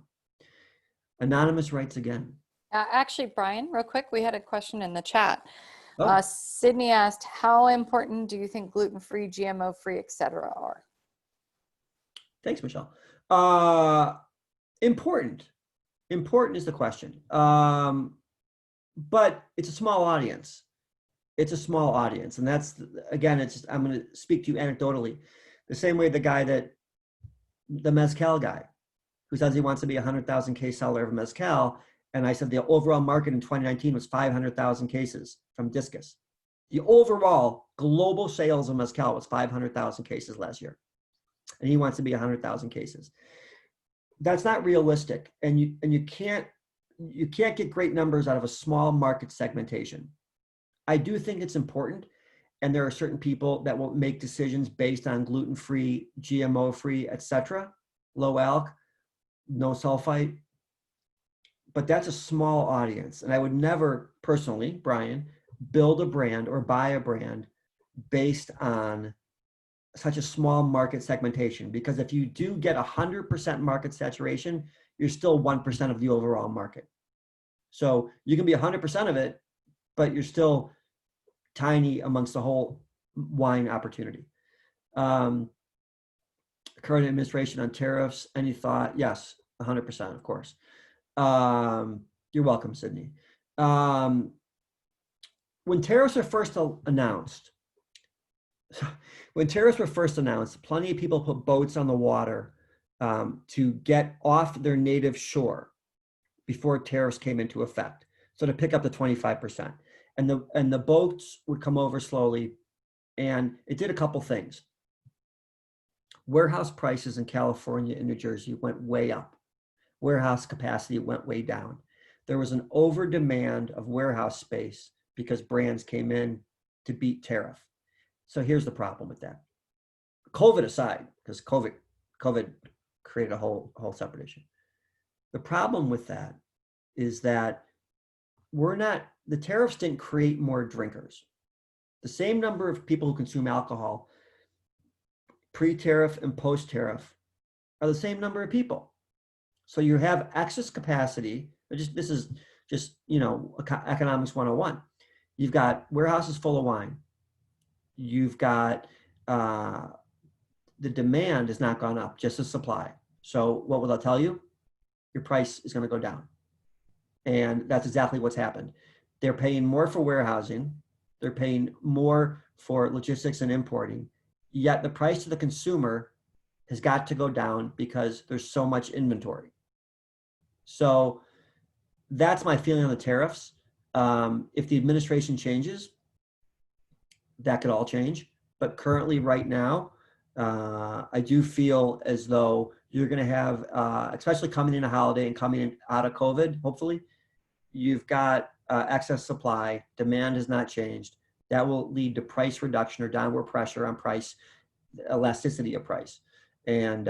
Anonymous writes again. Actually, Brian, real quick, we had a question in the chat. Oh. Sydney asked, how important do you think gluten-free, GMO-free, et cetera are? Thanks, Michelle. Important is the question. But it's a small audience. And that's, again, I'm going to speak to you anecdotally. The same way the mezcal guy who says he wants to be a 100,000 case seller of mezcal. And I said the overall market in 2019 was 500,000 cases from Discus. The overall global sales of mezcal was 500,000 cases last year. And he wants to be 100,000 cases. That's not realistic. And you can't you can't get great numbers out of a small market segmentation. I do think it's important, and there are certain people that will make decisions based on gluten-free, GMO-free, etc., low alk, no sulfite, but that's a small audience. And I would never personally, Brian, build a brand or buy a brand based on such a small market segmentation, because if you do get 100% market saturation, you're still 1% of the overall market. So you can be 100% of it, but you're still tiny amongst the whole wine opportunity. Current administration on tariffs, any thought? Yes, 100%, of course. You're welcome, Sydney. When tariffs were first announced, plenty of people put boats on the water to get off their native shore before tariffs came into effect. So to pick up the 25%. And the boats would come over slowly, and it did a couple things. Warehouse prices in California and New Jersey went way up. Warehouse capacity went way down. There was an over demand of warehouse space because brands came in to beat tariff. So here's the problem with that. COVID aside, because COVID created a whole separate issue. The problem with that is that the tariffs didn't create more drinkers. The same number of people who consume alcohol, pre-tariff and post-tariff, are the same number of people. So you have excess capacity. This is just, economics 101. You've got warehouses full of wine. You've got the demand has not gone up, just the supply. So what will that tell you? Your price is going to go down. And that's exactly what's happened. They're paying more for warehousing. They're paying more for logistics and importing. Yet the price to the consumer has got to go down because there's so much inventory. So that's my feeling on the tariffs. If the administration changes, that could all change. But currently, right now, I do feel as though you're going to have, especially coming in a holiday and coming in out of COVID, hopefully, you've got excess supply. Demand has not changed. That will lead to price reduction or downward pressure on price, elasticity of price. And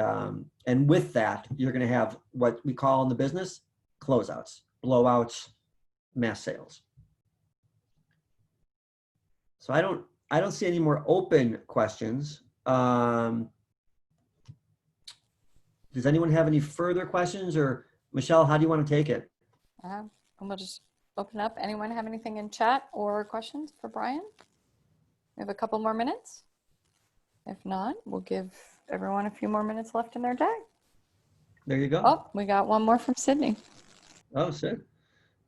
with that, you're going to have what we call in the business closeouts, blowouts, mass sales. So I don't see any more open questions. Does anyone have any further questions, or Michelle, how do you want to take it? And we'll just open up. Anyone have anything in chat or questions for Brian? We have a couple more minutes. If not, we'll give everyone a few more minutes left in their day. There you go. Oh, we got one more from Sydney. Oh, Sid.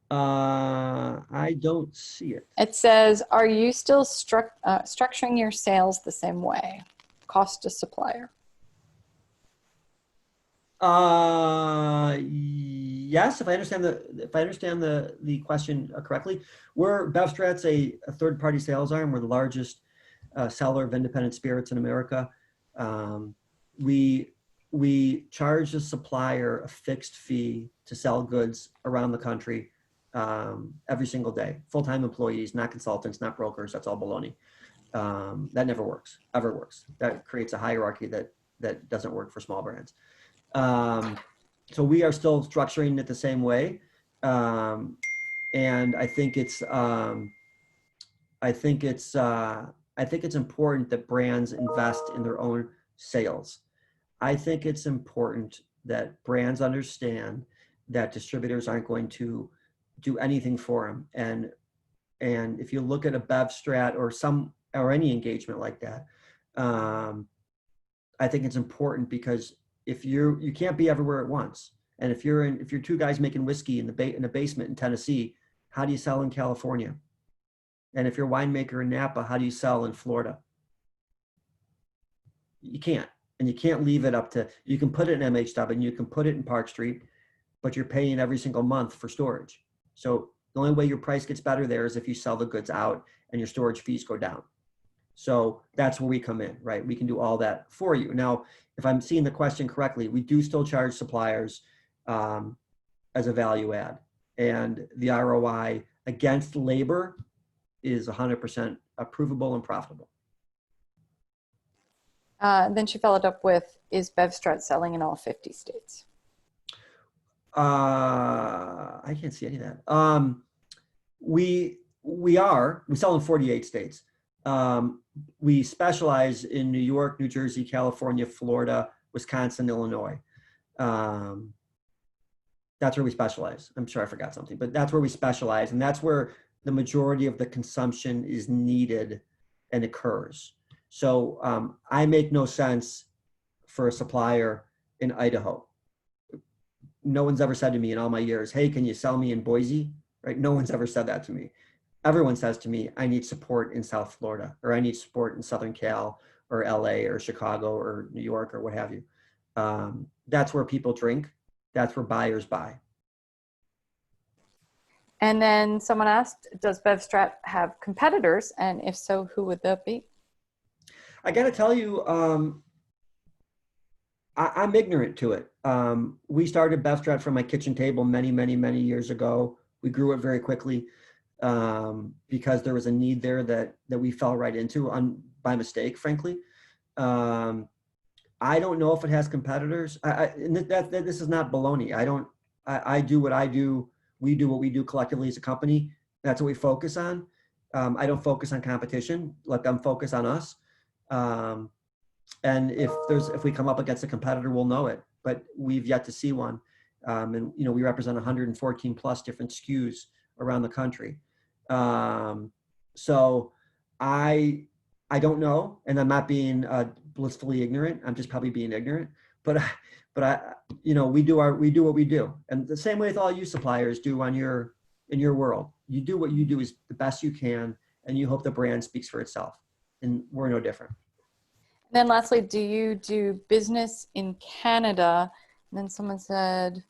I don't see it. It says, are you still structuring your sales the same way? Cost to supplier. Yes, if I understand the question correctly, Bevstrat's a third-party sales arm. We're the largest seller of independent spirits in America. We charge the supplier a fixed fee to sell goods around the country every single day. Full-time employees, not consultants, not brokers. That's all baloney. That never works, ever works. That creates a hierarchy that doesn't work for small brands. So we are still structuring it the same way. And I think it's important that brands invest in their own sales. I think it's important that brands understand that distributors aren't going to do anything for them. And if you look at a Bevstrat or any engagement like that, I think it's important because if you can't be everywhere at once. And if you're two guys making whiskey in a basement in Tennessee, how do you sell in California? And if you're a winemaker in Napa, how do you sell in Florida? You can't. And you can't leave it up to, you can put it in MHW and you can put it in Park Street, but you're paying every single month for storage. So the only way your price gets better there is if you sell the goods out and your storage fees go down. So that's where we come in, right? We can do all that for you. Now, if I'm seeing the question correctly, we do still charge suppliers as a value add. and the ROI against labor is 100% provable and profitable. Then she followed up with, is BevStrat selling in all 50 states? I can't see any of that. We sell in 48 states. We specialize in New York, New Jersey, California, Florida, Wisconsin, Illinois. That's where we specialize. I'm sure I forgot something, but that's where we specialize, and that's where the majority of the consumption is needed and occurs. So I make no sense for a supplier in Idaho. No one's ever said to me in all my years, hey, can you sell me in Boise? Right? No one's ever said that to me. Everyone says to me, I need support in South Florida, or I need support in Southern Cal, or LA, or Chicago, or New York, or what have you. That's where people drink. That's where buyers buy. And then someone asked, does BevStrat have competitors? And if so, who would that be? I got to tell you, I'm ignorant to it. We started BevStrat from my kitchen table many, many, many years ago. We grew it very quickly because there was a need there that we fell right into by mistake, frankly. I don't know if it has competitors. This is not baloney. I do what I do. We do what we do collectively as a company. That's what we focus on. I don't focus on competition. Let them focus on us. And if we come up against a competitor, we'll know it. But we've yet to see one. And we represent 114 plus different SKUs around the country. So I don't know, and I'm not being blissfully ignorant. I'm just probably being ignorant. But we do what we do, and the same way with all you suppliers do in your world. You do what you do is the best you can, and you hope the brand speaks for itself. And we're no different. And then lastly, do you do business in Canada? And then someone said,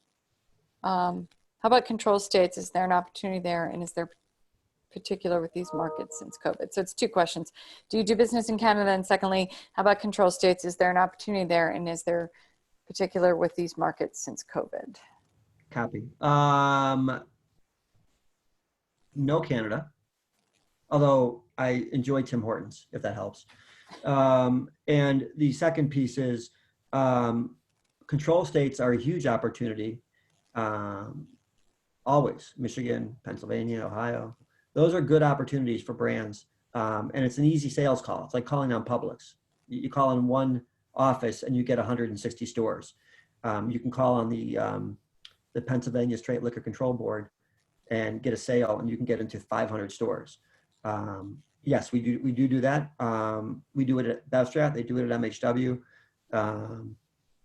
how about control states? Is there an opportunity there? And is there particular with these markets since COVID? So it's two questions. Do you do business in Canada? And secondly, how about control states? Is there an opportunity there? And is there particular with these markets since COVID? Copy. No Canada, although I enjoy Tim Hortons, if that helps. And the second piece is control states are a huge opportunity. Always, Michigan, Pennsylvania, Ohio. Those are good opportunities for brands. And it's an easy sales call. It's like calling on Publix. You call in one office and you get 160 stores. You can call on the Pennsylvania State Liquor Control Board and get a sale, and you can get into 500 stores. Yes, we do that. We do it at BevStrat. They do it at MHW.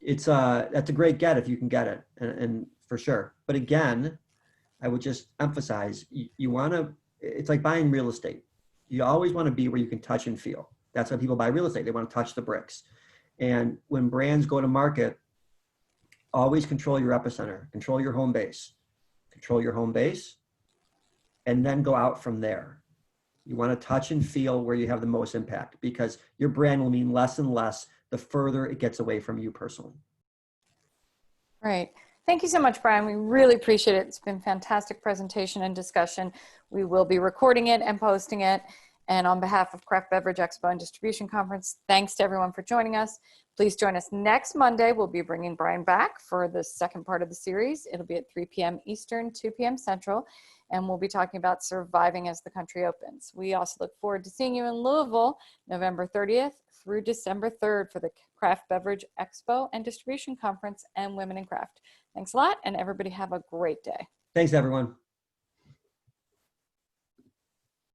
That's a great get if you can get it, and for sure. But again, I would just emphasize you want to. It's like buying real estate. You always want to be where you can touch and feel. That's why people buy real estate. They want to touch the bricks. And when brands go to market, always control your epicenter, control your home base, and then go out from there. You want to touch and feel where you have the most impact, because your brand will mean less and less the further it gets away from you personally. Right. Thank you so much, Brian. We really appreciate it. It's been a fantastic presentation and discussion. We will be recording it and posting it. And on behalf of Craft Beverage Expo and Distribution Conference, thanks to everyone for joining us. Please join us next Monday. We'll be bringing Brian back for the second part of the series. It'll be at 3 p.m. Eastern, 2 p.m. Central, and we'll be talking about surviving as the country opens. We also look forward to seeing you in Louisville, November 30th through December 3rd for the Craft Beverage Expo and Distribution Conference and Women in Craft. Thanks a lot, and everybody have a great day. Thanks, everyone.